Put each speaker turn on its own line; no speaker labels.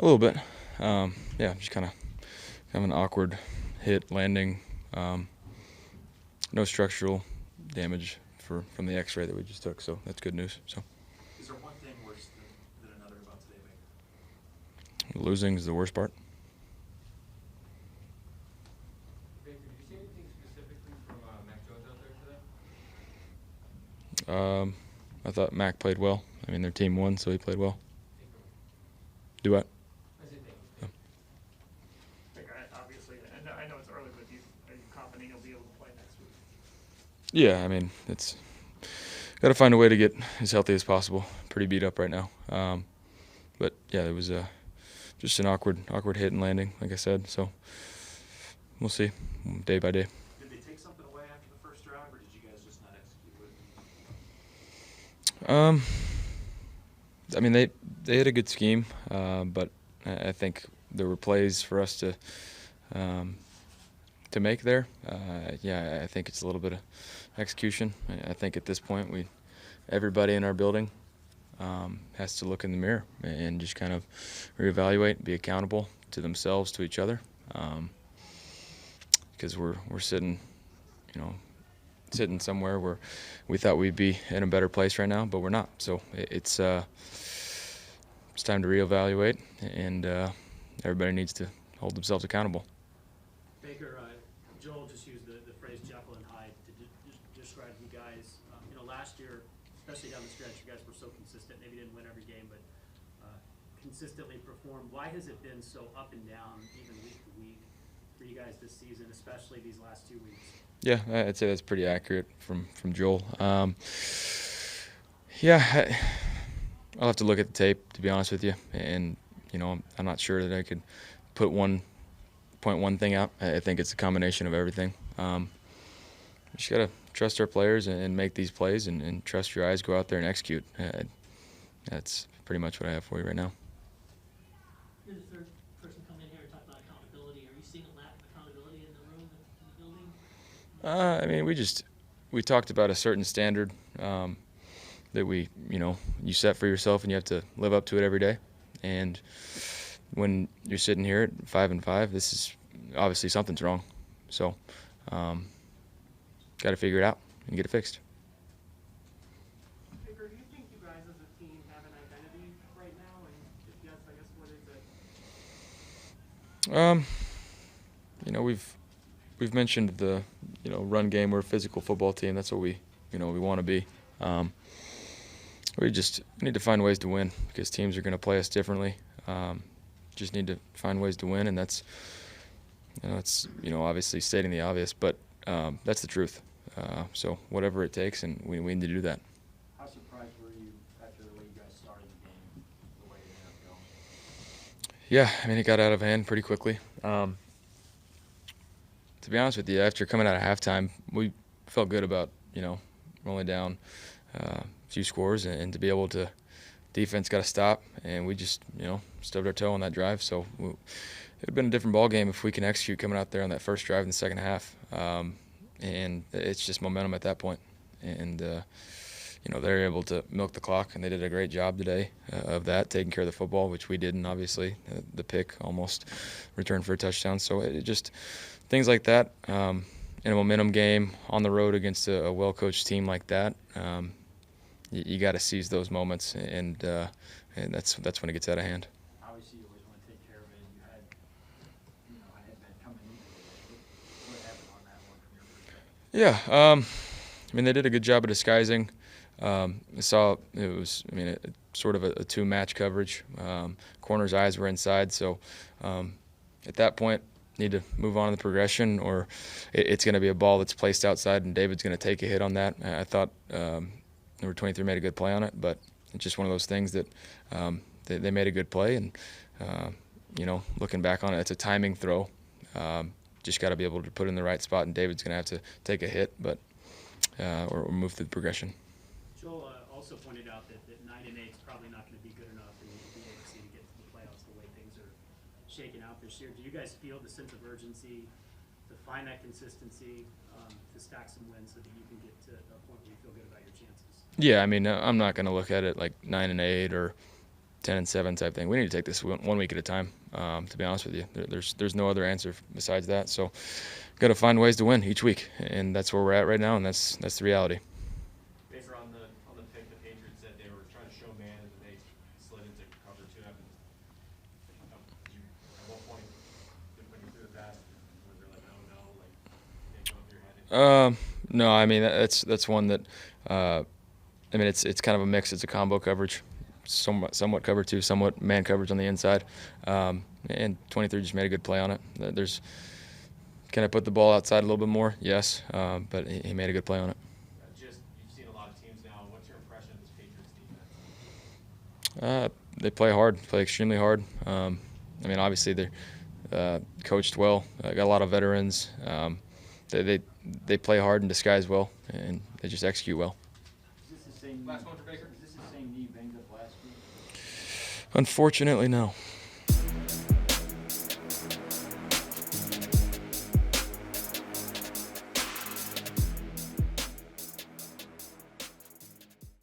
A little bit. Yeah, just kind of an awkward hit landing. No structural damage from the X-ray that we just took, so that's good news. So
Is there one thing worse than another about today, Baker?
losing is the worst part.
Baker, did you see anything specifically from Mac Jones out there today?
I thought Mac played well. I mean, their team won, so he played well. Do what?
I said thank you.
Baker, obviously, I know it's early, but are you confident you'll be able to play next week?
Yeah, I mean, it's got to find a way to get as healthy as possible. Pretty beat up right now. But yeah, it was just an awkward hit and landing, like I said. So we'll see, day by day.
Did they take something away after the first drive, or did you guys just not execute it?
I mean, they had a good scheme, but I think there were plays for us to make there. Yeah, I think it's a little bit of execution. I think at this point, everybody in our building has to look in the mirror and just kind of reevaluate, be accountable to themselves, to each other, because we're sitting, sitting somewhere where we thought we'd be in a better place right now, but we're not. So it's time to reevaluate, and everybody needs to hold themselves accountable.
Baker, Joel just used the phrase Jekyll and Hyde to describe you guys. Last year, especially down the stretch, you guys were so consistent. Maybe didn't win every game, but consistently performed. Why has it been so up and down, even week to week, for you guys this season, especially these last 2 weeks?
Yeah, I'd say that's pretty accurate from Joel. Yeah, I'll have to look at the tape, to be honest with you, and I'm not sure that I could point one thing out. I think it's a combination of everything. Just gotta trust our players and make these plays, and trust your eyes, go out there and execute. That's pretty much what I have for you right now.
You're the third person coming in here to talk about accountability. Are you seeing a lack of accountability in the room, in the building?
I mean, we talked about a certain standard that you set for yourself, and you have to live up to it every day. And when you're sitting here at 5-5, this is obviously something's wrong. So, got to figure it out and get it fixed.
Baker, do you think you guys as a team have an identity right now? And if yes, I guess what is it?
We've mentioned the run game. We're a physical football team. That's what we want to be. We just need to find ways to win, because teams are going to play us differently. Just need to find ways to win, and that's it's obviously stating the obvious, but that's the truth. So whatever it takes, and we need to do that.
How surprised were you after the way you guys started the game, the way it ended up going?
Yeah, I mean, it got out of hand pretty quickly. To be honest with you, after coming out of halftime, we felt good about rolling down a few scores, and to be able to, defense got to stop, and we just stubbed our toe on that drive. So it would have been a different ball game if we can execute coming out there on that first drive in the second half. And it's just momentum at that point. And they're able to milk the clock, and they did a great job today of that, taking care of the football, which we didn't, obviously. The pick almost returned for a touchdown. So it just things like that. In a momentum game on the road against a well-coached team like that, you got to seize those moments, and that's when it gets out of hand.
Obviously, you always want to take care of it. You had, a headband coming into it. What happened on that one from your perspective?
Yeah, I mean, they did a good job of disguising. I saw it was, sort of a two-match coverage. Corner's eyes were inside, so at that point, need to move on to the progression, or it's going to be a ball that's placed outside, and David's going to take a hit on that. I thought number 23 made a good play on it, but it's just one of those things that they made a good play, and looking back on it, it's a timing throw. Just got to be able to put it in the right spot, and David's going to have to take a hit, but or move through the progression.
Joel also pointed out that 9-8 is probably not going to be good enough in the AFC to get to the playoffs the way things are shaking out this year. Do you guys feel the sense of urgency to find that consistency, to stack some wins so that you can get to a point where you feel good about your chances?
Yeah, I mean, I'm not going to look at it like 9-8 or 10-7 type thing. We need to take this one week at a time. To be honest with you, there's no other answer besides that. So, got to find ways to win each week, and that's where we're at right now, and that's the reality.
Baker, on the pick, the Patriots said they were trying to show man and they slid into cover two. At what point, when you threw the pass, was there like, oh no, like, can't go through your head?
No, I mean that's one that I mean it's kind of a mix. It's a combo coverage, somewhat cover two, somewhat man coverage on the inside, and 23 just made a good play on it. There's can I put the ball outside a little bit more? Yes, but he made a good play on it.
You've seen a lot of teams now. What's your impression of this Patriots defense?
They play hard, play extremely hard. I mean, obviously they're coached well, got a lot of veterans. They play hard and disguise well, and they just execute well.
Is this the same?
Last one for Baker.
Is this the same knee banged up last week?
Unfortunately, no.